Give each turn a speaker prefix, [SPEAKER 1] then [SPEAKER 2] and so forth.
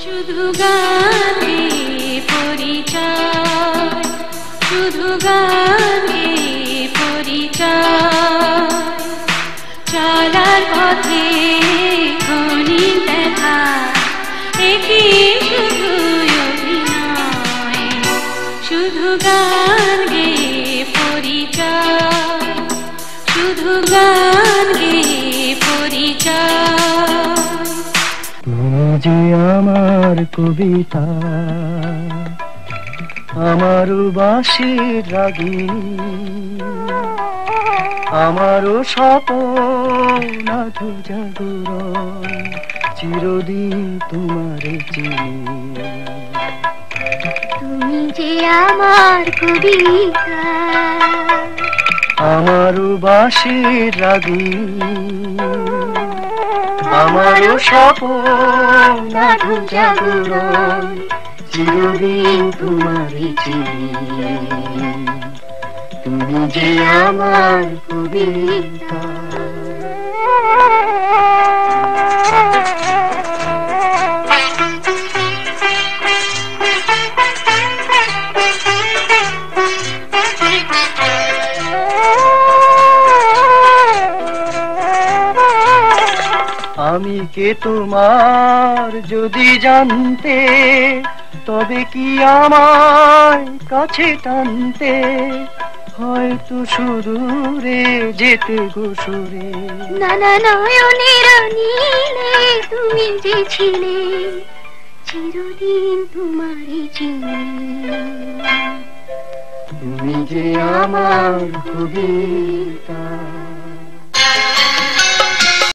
[SPEAKER 1] শুধু গানে পরিচয়, শুধু গানে পরিচয়, চলার পথে খনি দেখা একই শুধু অভিনয়। শুধু গানে পরিচয়, শুধু গানে পরিচয়।
[SPEAKER 2] তুমি যে আমার কবিতা, আমার বাঁশির রাগিনী, আমারও স্বপ্ন আধো জাগরণ, চিরদিন তোমার চিনি।
[SPEAKER 3] তুমি যে আমার কবিতা,
[SPEAKER 2] আমারও বাঁশির রাগিনী, আমারও স্বপ্ন আধো জাগরণ, চিরদিন তোমার চিনি। তুমি যে আমার কবিতা। আমি কে তোমার যদি জানতে, তবে কি আমায় কাছে টানতে, হয়তো সুদূরে যেতে গোসরে।
[SPEAKER 3] না না নয়নের নীলে তুমি যে ছিলে, চিরদিন তোমারই চিনি।
[SPEAKER 2] তুমি যে আমার কবিতা।